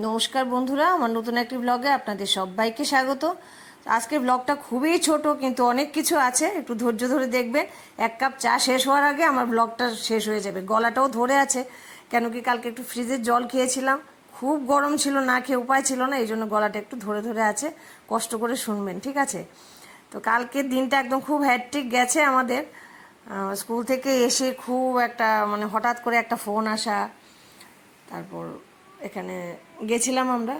নমস্কার বন্ধুরা, আমার নতুন একটি ব্লগে আপনাদের সবাইকে স্বাগত। আজকের ব্লগটা খুবই ছোট, কিন্তু অনেক কিছু আছে, একটু ধৈর্য ধরে দেখবেন। এক কাপ চা শেষ হওয়ার আগে আমার ব্লগটা শেষ হয়ে যাবে। গলাটাও ধরে আছে, কেন কি কালকে একটু ফ্রিজের জল খেয়েছিলাম, খুব গরম ছিল, না খেয়ে উপায় ছিল না, এই জন্য গলাটা একটু ধরে ধরে আছে। কষ্ট করে শুনবেন, ঠিক আছে? তো কালকের দিনটা একদম খুব হ্যাট্রিক গেছে আমাদের। স্কুল থেকে এসে খুব একটা হঠাৎ করে একটা ফোন আসা, তারপর এখানে গেছিলাম, আমরা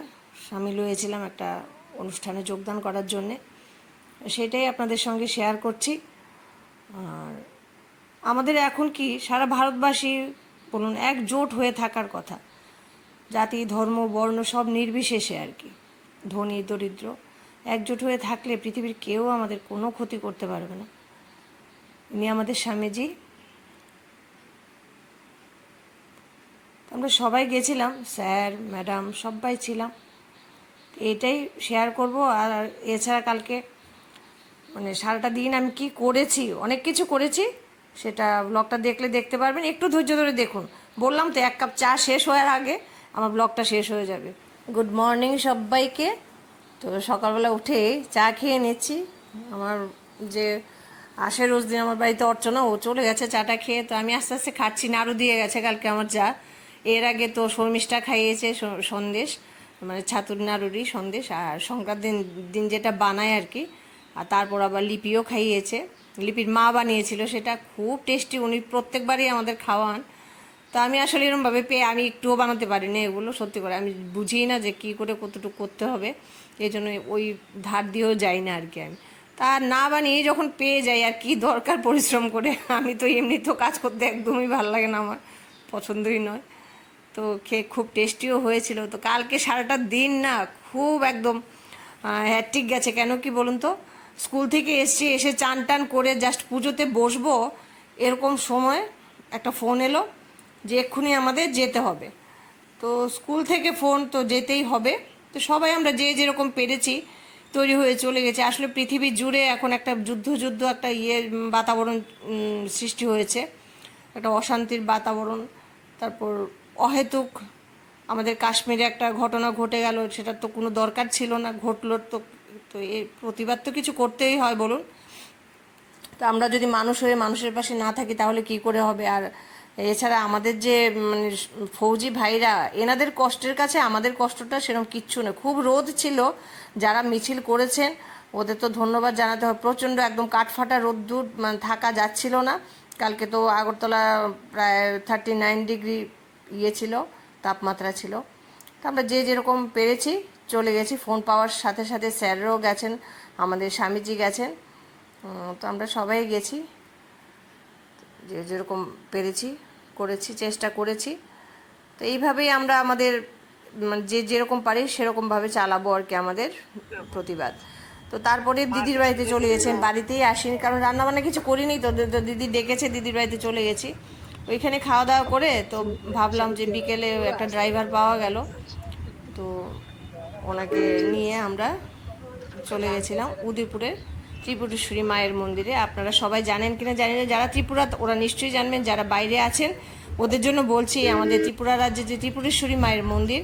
সামিল হয়েছিলাম একটা অনুষ্ঠানে যোগদান করার জন্যে। সেটাই আপনাদের সঙ্গে শেয়ার করছি। আর আমাদের এখন কি সারা ভারতবাসী বলুন একজোট হয়ে থাকার কথা, জাতি ধর্ম বর্ণ সব নির্বিশেষে আর কি, ধনী দরিদ্র একজোট হয়ে থাকলে পৃথিবীর কেউ আমাদের কোনো ক্ষতি করতে পারবে না। ইনি আমাদের স্বামীজি। আমরা সবাই গেছিলাম, স্যার ম্যাডাম সবাই ছিলাম। এটাই শেয়ার করব। আর এছাড়া কালকে সারাটা দিন আমি কি করেছি, অনেক কিছু করেছি, সেটা ব্লগটা দেখলে দেখতে পারবেন। একটু ধৈর্য ধরে দেখুন। বললাম তো, এক কাপ চা শেষ হওয়ার আগে আমার ব্লগটা শেষ হয়ে যাবে। গুড মর্নিং সবাইকে। তো সকালবেলা উঠে চা খেয়ে নিচ্ছি। আমার যে আসে রোজ দিন আমার বাড়িতে অর্চনা, ও চলে গেছে চাটা খেয়ে, তো আমি আস্তে আস্তে খাচ্ছি। নাড়ু দিয়ে গেছে কালকে আমার যা। এর আগে তো শর্মিষ্ঠা খাইয়েছে সন্দেশ, ছাতুর নাড়ুরই সন্দেশ, আর সংক্রান্তির দিন যেটা বানায় আর কি। আর তারপর আবার লিপিও খাইয়েছে, লিপির মা বানিয়েছিল, সেটা খুব টেস্টি। উনি প্রত্যেকবারই আমাদের খাওয়ান। তো আমি আসলে এরকমভাবে পেয়ে আমি একটুও বানাতে পারি না এগুলো, সত্যি করে আমি বুঝি না যে কী করে কতটুকু করতে হবে, এই জন্য ওই ধার দিয়েও যাই না আর কি। আমি তা না বানিয়ে যখন পেয়ে যাই, আর কি দরকার পরিশ্রম করে। আমি তো এমনি তো কাজ করতে একদমই ভালো লাগে না, আমার পছন্দই নয়। তো খেয়ে খুব টেস্টিও হয়েছিল। তো কালকে সারাটা দিন না খুব একদম হ্যাট্রিক গেছে। কেন কি বলুন তো, স্কুল থেকে এসে চান টান করে জাস্ট পুজোতে বসবো, এরকম সময় একটা ফোন এলো যে এক্ষুনি আমাদের যেতে হবে। তো স্কুল থেকে ফোন, তো যেতেই হবে। তো সবাই আমরা যে যেরকম পেরেছি তৈরি হয়ে চলে গেছে। আসলে পৃথিবী জুড়ে এখন একটা যুদ্ধ যুদ্ধ একটা বাতাবরণ সৃষ্টি হয়েছে, একটা অশান্তির বাতাবরণ। তারপর অহেতুক আমাদের কাশ্মীরে একটা ঘটনা ঘটে গেল, সেটার তো কোনো দরকার ছিল না, ঘটলো তো। তো এর প্রতিবাদ তো কিছু করতেই হয় বলুন। তো আমরা যদি মানুষ হয়ে মানুষের পাশে না থাকি তাহলে কি করে হবে? আর এছাড়া আমাদের যে ফৌজি ভাইরা, এনাদের কষ্টের কাছে আমাদের কষ্টটা সেরকম কিচ্ছু না। খুব রোদ ছিল, যারা মিছিল করেছেন ওদের তো ধন্যবাদ জানাতে হবে। প্রচণ্ড একদম কাঠফাটা রোদ্দুর, থাকা যাচ্ছিল না। কালকে তো আগরতলা প্রায় 39 ডিগ্রি ছিল, তাপমাত্রা ছিল। তো আমরা যে যেরকম পেরেছি চলে গেছি। ফোন পাওয়ার সাথে সাথে স্যাররাও গেছেন, আমাদের স্বামীজি গেছেন। তো আমরা সবাই গেছি, যে যেরকম পেরেছি করেছি, চেষ্টা করেছি। তো এইভাবেই আমরা আমাদের যে যেরকম পারি সেরকমভাবে চালাবো আর কি আমাদের প্রতিবাদ। তো তারপরে দিদির বাড়িতে চলে গেছেন, বাড়িতেই আসিনি কারণ রান্নাবান্না কিছু করিনি। তো দিদি ডেকেছে, দিদির বাড়িতে চলে গেছি। ওইখানে খাওয়া দাওয়া করে তো ভাবলাম যে বিকেলে একটা ড্রাইভার পাওয়া গেল, তো ওনাকে নিয়ে আমরা চলে গেছিলাম উদয়পুরের ত্রিপুরেশ্বরী মায়ের মন্দিরে। আপনারা সবাই জানেন কিনা জানি না, যারা ত্রিপুরা ওরা নিশ্চয়ই জানবেন, যারা বাইরে আছেন ওদের জন্য বলছি। আমাদের ত্রিপুরা রাজ্যে যে ত্রিপুরেশ্বরী মায়ের মন্দির,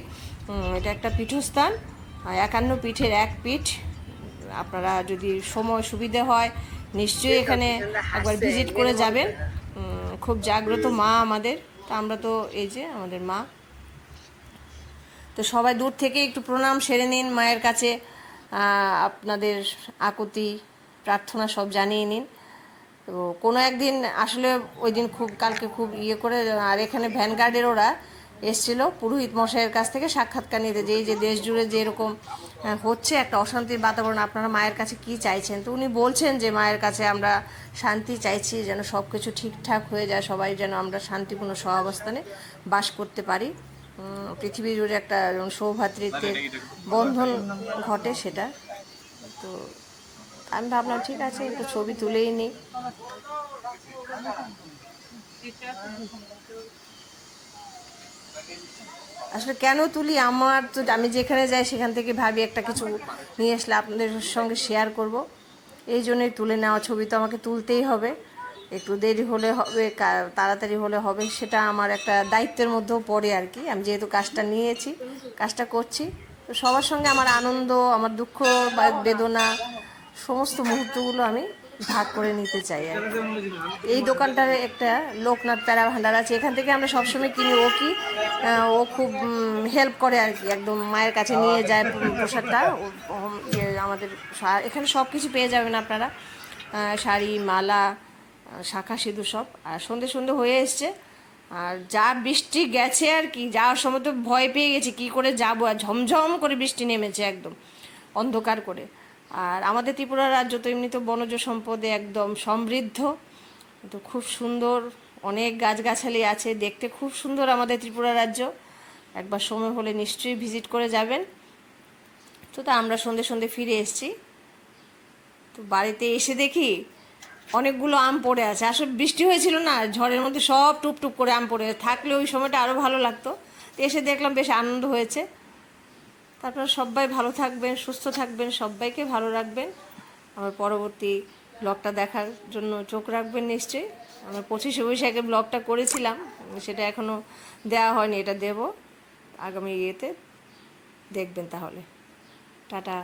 এটা একটা পীঠস্থান, 51 পীঠের এক পীঠ। আপনারা যদি সময় সুবিধে হয় নিশ্চয়ই এখানে একবার ভিজিট করে যাবেন। খুব জাগ্রত মা আমাদের। তা আমরা তো এই যে আমাদের মা, তো সবাই দূর থেকে একটু প্রণাম সেরে নিন মায়ের কাছে, আপনাদের আকুতি প্রার্থনা সব জানিয়ে নিন। তো কোনো একদিন আসলে ওই দিন খুব কালকে খুব করে, আর এখানে ভ্যানগার্ডের ওরা এসছিল পুরোহিত মশাইয়ের কাছ থেকে সাক্ষাৎকার নিতে, যে এই যে দেশ জুড়ে যে এরকম হচ্ছে একটা অশান্তির বাতাবরণ, আপনারা মায়ের কাছে কি চাইছেন। তো উনি বলছেন যে মায়ের কাছে আমরা শান্তি চাইছি, যেন সব কিছু ঠিকঠাক হয়ে যায়, সবাই যেন আমরা শান্তিপূর্ণ সহাবস্থানে বাস করতে পারি, পৃথিবী জুড়ে একটা সৌভ্রাতৃত্বের বন্ধন ঘটে সেটা। তো আমি ভাবলাম ঠিক আছে একটু ছবি তুলেই নিই। আসলে কেন তুলি, আমার তো আমি যেখানে যাই সেখান থেকে ভাবি একটা কিছু নিয়ে আসলে আপনাদের সঙ্গে শেয়ার করব, এই জন্যই তুলে নেওয়া। ছবি তো আমাকে তুলতেই হবে, একটু দেরি হলে হবে, তাড়াতাড়ি হলে হবে, সেটা আমার একটা দায়িত্বের মধ্যেও পড়ে আর কি। আমি যেহেতু কাজটা নিয়েছি, কাজটা করছি, তো সবার সঙ্গে আমার আনন্দ, আমার দুঃখ বা বেদনা, সমস্ত মুহূর্তগুলো আমি ভাগ করে নিতে চাই আর কি। এই দোকানটার একটা লোকনাথ প্যারা ভান্ডার আছে, এখান থেকে আমরা সবসময় কিনি। ও কি ও খুব হেল্প করে আর কি, একদম মায়ের কাছে নিয়ে যায় প্রসাদটা। আমাদের এখানে সব কিছু পেয়ে যাবেন আপনারা, শাড়ি, মালা, শাঁখা, সিঁদুর সব। আর সন্ধে সন্ধে হয়ে এসছে, আর যা বৃষ্টি গেছে আর কি, যাওয়ার সময় তো ভয় পেয়ে গেছি কী করে যাবো, আর ঝমঝম করে বৃষ্টি নেমেছে একদম অন্ধকার করে। আর আমাদের ত্রিপুরা রাজ্য তো এমনি তো বনজ সম্পদে একদম সমৃদ্ধ, তো খুব সুন্দর, অনেক গাছগাছালি আছে, দেখতে খুব সুন্দর আমাদের ত্রিপুরা রাজ্য। একবার সময় হলে নিশ্চয়ই ভিজিট করে যাবেন। তো আমরা সন্ধে সন্ধে ফিরে এসেছি। তো বাড়িতে এসে দেখি অনেকগুলো আম পড়ে আছে। আসলে বৃষ্টি হয়েছিল না, ঝড়ের মধ্যে সব টুপ টুপ করে আম পড়ে থাকলে ওই সময়টা আরও ভালো লাগতো। তো এসে দেখলাম বেশ আনন্দ হয়েছে। তারপর সবাই ভালো থাকবেন, সুস্থ থাকবেন, সবাইকে ভালো রাখবেন। আমার পরবর্তী ব্লগটা দেখার জন্য চোখ রাখবেন নিশ্চয়ই। আমার 25শে বৈশাখে ব্লগটা করেছিলাম, সেটা এখনও দেওয়া হয়নি, এটা দেব আগামী ইয়েতে, দেখবেন তাহলে। টাটা।